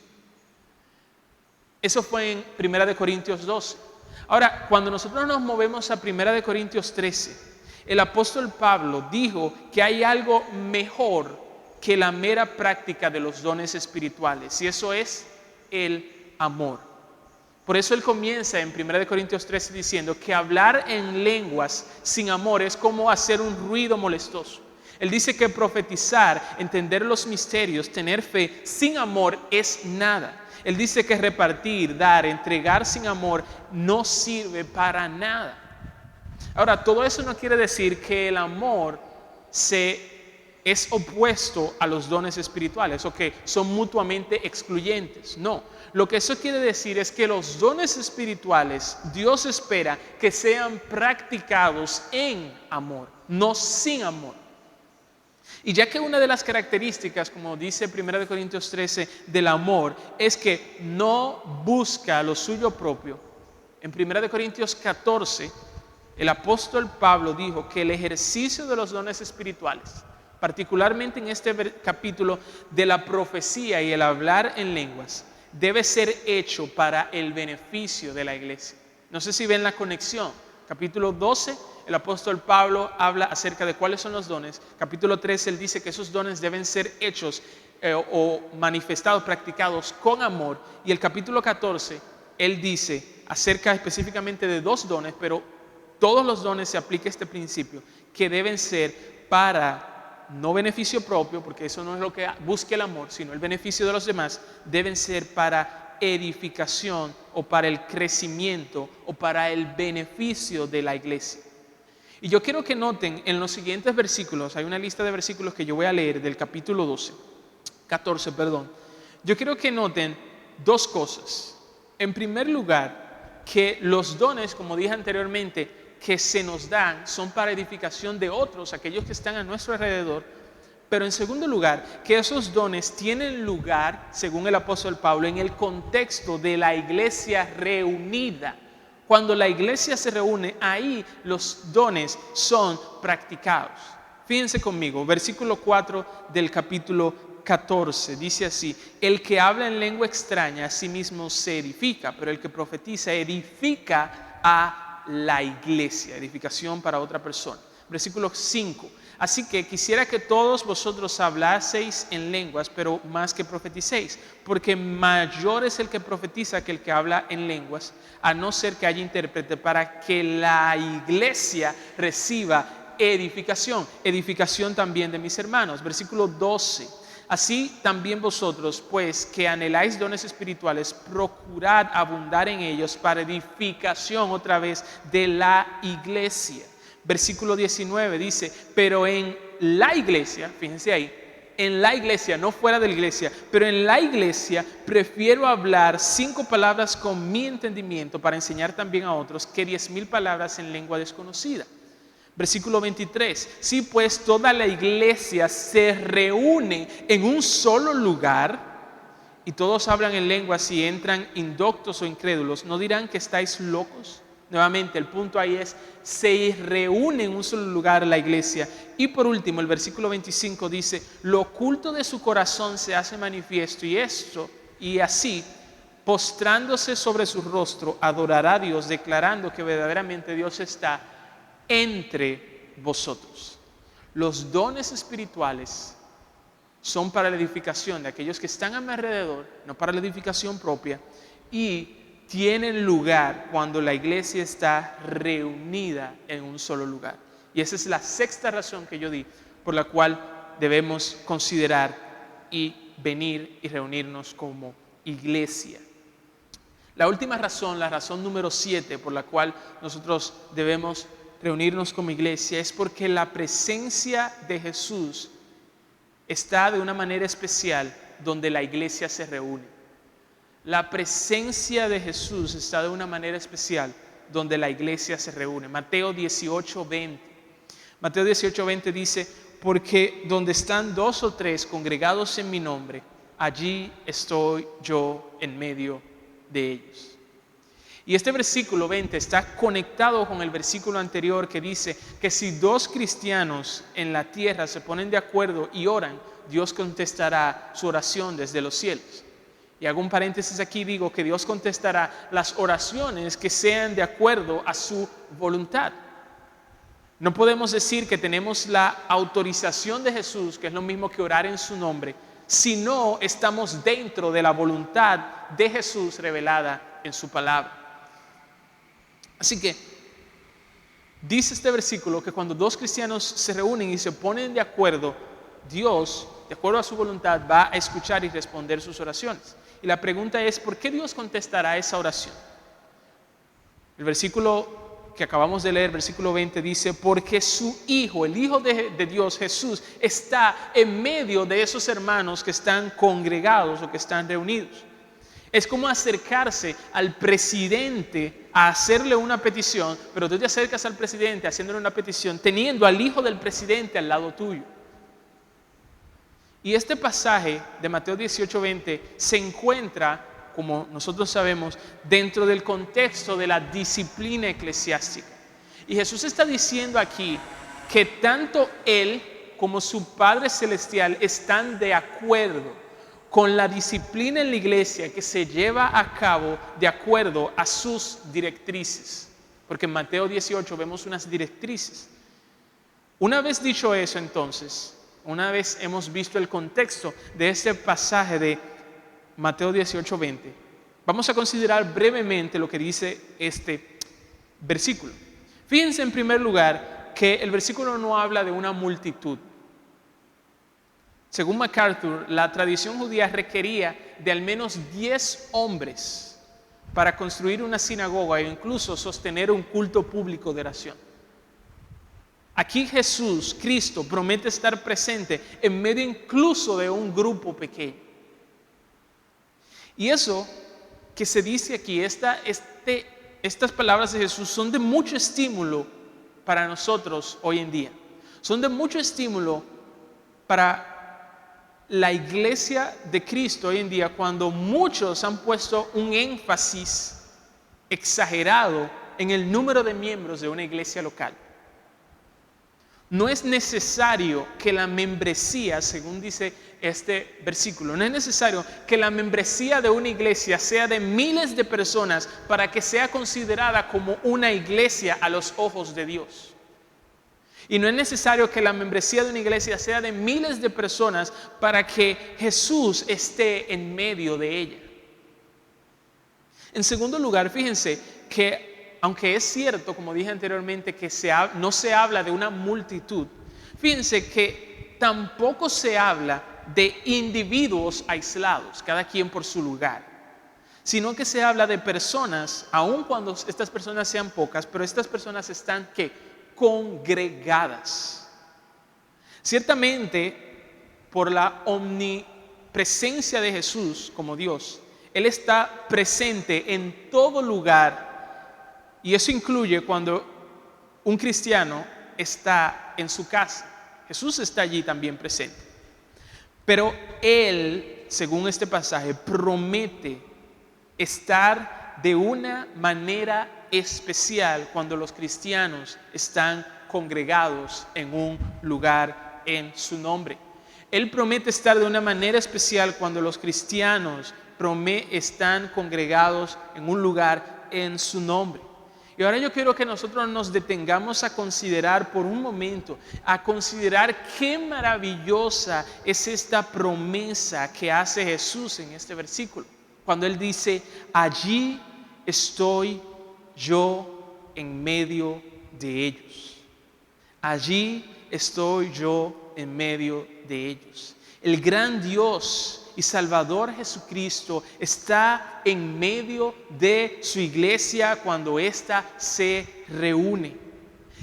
Eso fue en 1 Corintios 12. Ahora, cuando nosotros nos movemos a 1 Corintios 13, el apóstol Pablo dijo que hay algo mejor que la mera práctica de los dones espirituales, y eso es el amor. Por eso él comienza en 1 Corintios 13 diciendo que hablar en lenguas sin amor es como hacer un ruido molestoso. Él dice que profetizar, entender los misterios, tener fe sin amor es nada. Él dice que repartir, dar, entregar sin amor no sirve para nada. Ahora, todo eso no quiere decir que el amor es opuesto a los dones espirituales o que son mutuamente excluyentes. No, lo que eso quiere decir es que los dones espirituales Dios espera que sean practicados en amor, no sin amor. Y ya que una de las características, como dice 1 Corintios 13, del amor es que no busca lo suyo propio, en 1 Corintios 14, el apóstol Pablo dijo que el ejercicio de los dones espirituales, particularmente en este capítulo de la profecía y el hablar en lenguas, debe ser hecho para el beneficio de la iglesia. No sé si ven la conexión. Capítulo 12, el apóstol Pablo habla acerca de cuáles son los dones. Capítulo 13, él dice que esos dones deben ser hechos o manifestados, practicados con amor. Y el capítulo 14, él dice acerca específicamente de dos dones, pero todos los dones se aplica este principio, que deben ser para no beneficio propio, porque eso no es lo que busca el amor, sino el beneficio de los demás, deben ser para edificación o para el crecimiento o para el beneficio de la iglesia. Y yo quiero que noten en los siguientes versículos, hay una lista de versículos que yo voy a leer del capítulo 14. Yo quiero que noten dos cosas. En primer lugar, que los dones, como dije anteriormente, que se nos dan son para edificación de otros, aquellos que están a nuestro alrededor. Pero en segundo lugar, que esos dones tienen lugar, según el apóstol Pablo, en el contexto de la iglesia reunida. Cuando la iglesia se reúne, ahí los dones son practicados. Fíjense conmigo, versículo 4 del capítulo 14, dice así: el que habla en lengua extraña a sí mismo se edifica, pero el que profetiza edifica a la iglesia, edificación para otra persona. Versículo 5. Así que quisiera que todos vosotros hablaseis en lenguas, pero más que profeticéis, porque mayor es el que profetiza que el que habla en lenguas, a no ser que haya intérprete, para que la iglesia reciba edificación. Edificación también de mis hermanos. Versículo 12. Así también vosotros, pues, que anheláis dones espirituales, procurad abundar en ellos para edificación, otra vez, de la iglesia. Versículo 19 dice: pero en la iglesia, fíjense ahí, en la iglesia, no fuera de la iglesia, pero en la iglesia prefiero hablar 5 palabras con mi entendimiento para enseñar también a otros que 10,000 palabras en lengua desconocida. Versículo 23, si pues toda la iglesia se reúne en un solo lugar y todos hablan en lenguas y entran indoctos o incrédulos, ¿no dirán que estáis locos? Nuevamente, el punto ahí es, se reúne en un solo lugar la iglesia. Y por último, el versículo 25 dice: lo oculto de su corazón se hace manifiesto, y así, postrándose sobre su rostro, adorará a Dios, declarando que verdaderamente Dios está entre vosotros. Los dones espirituales son para la edificación de aquellos que están a mi alrededor, no para la edificación propia, y tienen lugar cuando la iglesia está reunida en un solo lugar. Y esa es la sexta razón que yo di por la cual debemos considerar y venir y reunirnos como iglesia. La última razón, la razón número 7 por la cual nosotros debemos reunirnos como iglesia, es porque la presencia de Jesús está de una manera especial donde la iglesia se reúne. La presencia de Jesús está de una manera especial donde la iglesia se reúne. Mateo 18:20. Mateo 18:20 dice: porque donde están 2 o 3 congregados en mi nombre, allí estoy yo en medio de ellos. Y este versículo 20 está conectado con el versículo anterior que dice que si 2 cristianos en la tierra se ponen de acuerdo y oran, Dios contestará su oración desde los cielos. Y hago un paréntesis aquí, digo que Dios contestará las oraciones que sean de acuerdo a su voluntad. No podemos decir que tenemos la autorización de Jesús, que es lo mismo que orar en su nombre, si no estamos dentro de la voluntad de Jesús revelada en su palabra. Así que dice este versículo que cuando dos cristianos se reúnen y se ponen de acuerdo, Dios, de acuerdo a su voluntad, va a escuchar y responder sus oraciones. Y la pregunta es, ¿por qué Dios contestará esa oración? El versículo que acabamos de leer, versículo 20, dice, porque su Hijo, el Hijo de Dios, Jesús, está en medio de esos hermanos que están congregados o que están reunidos. Es como acercarse al presidente a hacerle una petición, pero tú te acercas al presidente haciéndole una petición, teniendo al hijo del presidente al lado tuyo. Y este pasaje de Mateo 18:20 se encuentra, como nosotros sabemos, dentro del contexto de la disciplina eclesiástica. Y Jesús está diciendo aquí que tanto Él como su Padre Celestial están de acuerdo con la disciplina en la iglesia que se lleva a cabo de acuerdo a sus directrices. Porque en Mateo 18 vemos unas directrices. Una vez dicho eso, entonces, una vez hemos visto el contexto de este pasaje de Mateo 18:20, vamos a considerar brevemente lo que dice este versículo. Fíjense en primer lugar que el versículo no habla de una multitud. Según MacArthur, la tradición judía requería de al menos 10 hombres para construir una sinagoga e incluso sostener un culto público de oración. Aquí Jesús, Cristo, promete estar presente en medio incluso de un grupo pequeño. Y eso que se dice aquí, estas palabras de Jesús son de mucho estímulo para nosotros hoy en día. Son de mucho estímulo para la iglesia de Cristo hoy en día, cuando muchos han puesto un énfasis exagerado en el número de miembros de una iglesia local. No es necesario que la membresía, según dice este versículo, no es necesario que la membresía de una iglesia sea de miles de personas para que sea considerada como una iglesia a los ojos de Dios. Y no es necesario que la membresía de una iglesia sea de miles de personas para que Jesús esté en medio de ella. En segundo lugar, fíjense que aunque es cierto, como dije anteriormente, que no se habla de una multitud, fíjense que tampoco se habla de individuos aislados, cada quien por su lugar, sino que se habla de personas, aun cuando estas personas sean pocas, pero estas personas están ¿qué? Congregadas. Ciertamente, por la omnipresencia de Jesús como Dios, Él está presente en todo lugar. Y eso incluye cuando un cristiano está en su casa. Jesús está allí también presente. Pero Él, según este pasaje, promete estar de una manera especial cuando los cristianos están congregados en un lugar en su nombre. Él promete estar de una manera especial cuando los cristianos están congregados en un lugar en su nombre. Y ahora yo quiero que nosotros nos detengamos a considerar por un momento, a considerar qué maravillosa es esta promesa que hace Jesús en este versículo. Cuando Él dice, allí estoy yo en medio de ellos. Allí estoy yo en medio de ellos. El gran Dios y Salvador Jesucristo está en medio de su iglesia cuando ésta se reúne.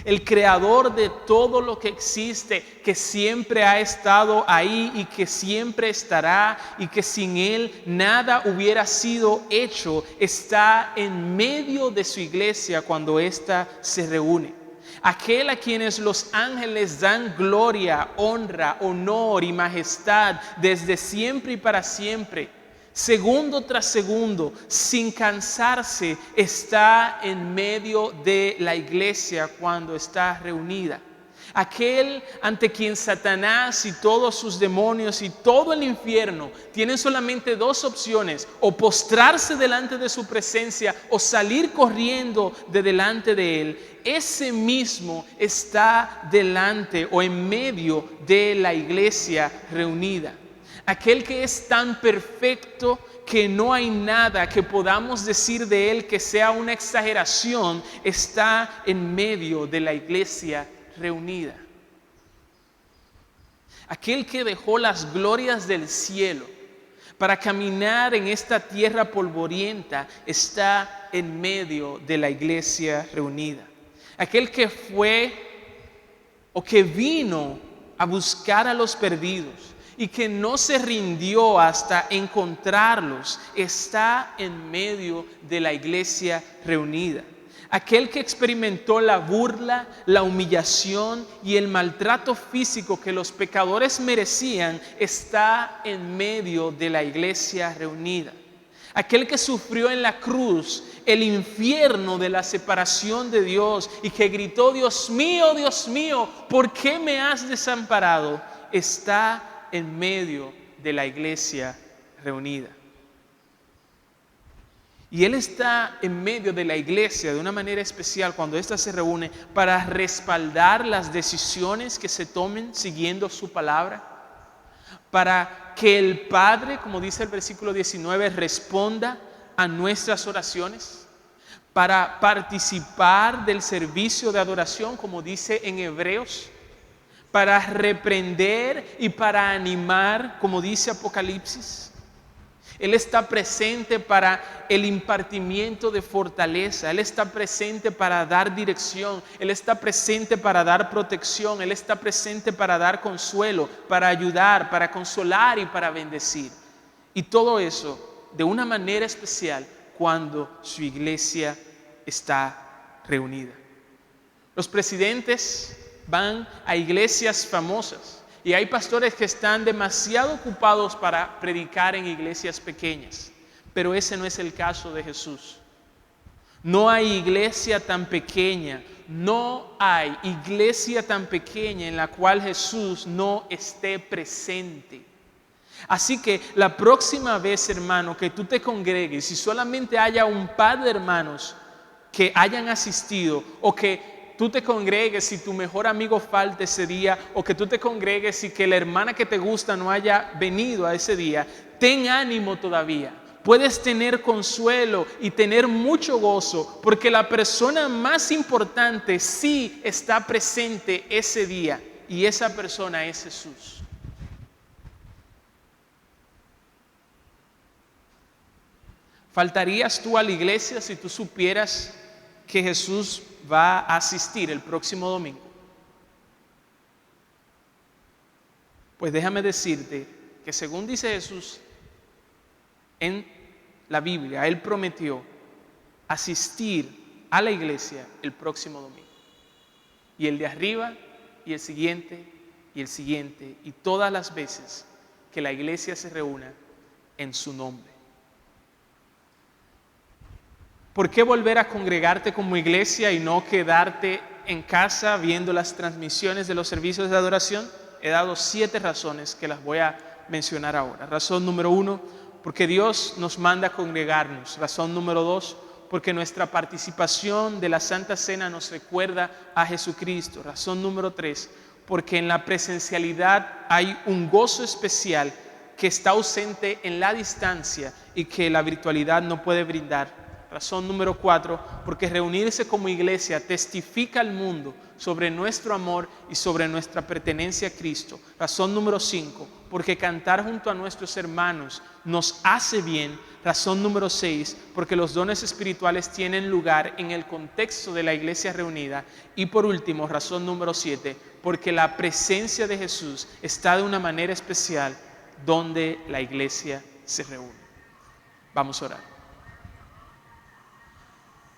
El creador de todo lo que existe, que siempre ha estado ahí y que siempre estará y que sin Él nada hubiera sido hecho, está en medio de su iglesia cuando ésta se reúne. Aquel a quienes los ángeles dan gloria, honra, honor y majestad desde siempre y para siempre, segundo tras segundo, sin cansarse, está en medio de la iglesia cuando está reunida. Aquel ante quien Satanás y todos sus demonios y todo el infierno tienen solamente dos opciones: o postrarse delante de su presencia o salir corriendo de delante de él. Ese mismo está delante o en medio de la iglesia reunida. Aquel que es tan perfecto que no hay nada que podamos decir de él que sea una exageración, está en medio de la iglesia reunida. Aquel que dejó las glorias del cielo para caminar en esta tierra polvorienta está en medio de la iglesia reunida. Aquel que fue o que vino a buscar a los perdidos y que no se rindió hasta encontrarlos, está en medio de la iglesia reunida. Aquel que experimentó la burla, la humillación y el maltrato físico que los pecadores merecían, está en medio de la iglesia reunida. Aquel que sufrió en la cruz el infierno de la separación de Dios y que gritó: Dios mío, ¿por qué me has desamparado?, está en medio de la iglesia reunida. Y Él está en medio de la iglesia de una manera especial cuando ésta se reúne para respaldar las decisiones que se tomen siguiendo su palabra, para que el Padre, como dice el versículo 19, responda a nuestras oraciones, para participar del servicio de adoración, como dice en Hebreos, para reprender y para animar, como dice Apocalipsis. Él está presente para el impartimiento de fortaleza. Él está presente para dar dirección. Él está presente para dar protección. Él está presente para dar consuelo, para ayudar, para consolar y para bendecir. Y todo eso de una manera especial cuando su iglesia está reunida. Los presidentes van a iglesias famosas y hay pastores que están demasiado ocupados para predicar en iglesias pequeñas, pero ese no es el caso de Jesús. No hay iglesia tan pequeña, no hay iglesia tan pequeña en la cual Jesús no esté presente. Así que la próxima vez, hermano, que tú te congregues y solamente haya un par de hermanos que hayan asistido, o que tú te congregues y tu mejor amigo falte ese día, o que tú te congregues y que la hermana que te gusta no haya venido a ese día, ten ánimo todavía. Puedes tener consuelo y tener mucho gozo, porque la persona más importante sí está presente ese día, y esa persona es Jesús. ¿Faltarías tú a la iglesia si tú supieras que Jesús va a asistir el próximo domingo? Pues déjame decirte que según dice Jesús en la Biblia, Él prometió asistir a la iglesia el próximo domingo. Y el de arriba, y el siguiente, y el siguiente, y todas las veces que la iglesia se reúna en su nombre. ¿Por qué volver a congregarte como iglesia y no quedarte en casa viendo las transmisiones de los servicios de adoración? He dado 7 razones que las voy a mencionar ahora. Razón número 1, porque Dios nos manda a congregarnos. Razón número 2, porque nuestra participación de la Santa Cena nos recuerda a Jesucristo. Razón número 3, porque en la presencialidad hay un gozo especial que está ausente en la distancia y que la virtualidad no puede brindar. Razón número 4, porque reunirse como iglesia testifica al mundo sobre nuestro amor y sobre nuestra pertenencia a Cristo. Razón número 5, porque cantar junto a nuestros hermanos nos hace bien. Razón número 6, porque los dones espirituales tienen lugar en el contexto de la iglesia reunida. Y por último, razón número 7, porque la presencia de Jesús está de una manera especial donde la iglesia se reúne. Vamos a orar.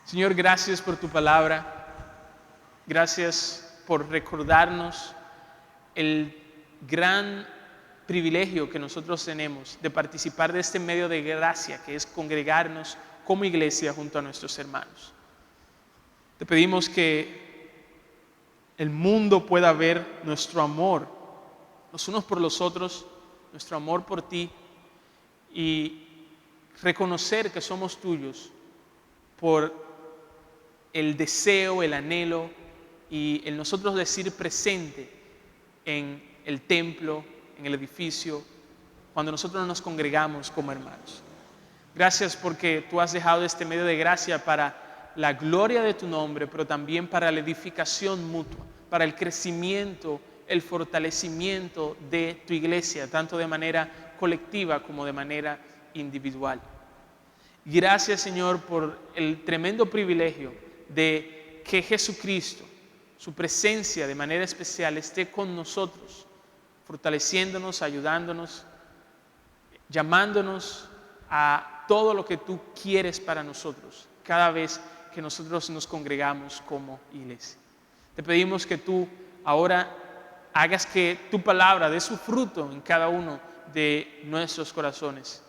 Señor, gracias por tu palabra. Gracias por recordarnos el gran privilegio que nosotros tenemos de participar de este medio de gracia que es congregarnos como iglesia junto a nuestros hermanos. Te pedimos que el mundo pueda ver nuestro amor los unos por los otros, nuestro amor por ti, y reconocer que somos tuyos por el deseo, el anhelo y el nosotros decir presente en el templo, en el edificio, cuando nosotros nos congregamos como hermanos. Gracias porque tú has dejado este medio de gracia para la gloria de tu nombre, pero también para la edificación mutua, para el crecimiento, el fortalecimiento de tu iglesia, tanto de manera colectiva como de manera individual. Gracias, Señor, por el tremendo privilegio de que Jesucristo, su presencia de manera especial, esté con nosotros, fortaleciéndonos, ayudándonos, llamándonos a todo lo que tú quieres para nosotros, cada vez que nosotros nos congregamos como iglesia. Te pedimos que tú ahora hagas que tu palabra dé su fruto en cada uno de nuestros corazones,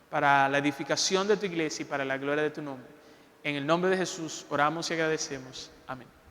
para la edificación de tu iglesia y para la gloria de tu nombre. En el nombre de Jesús oramos y agradecemos. Amén.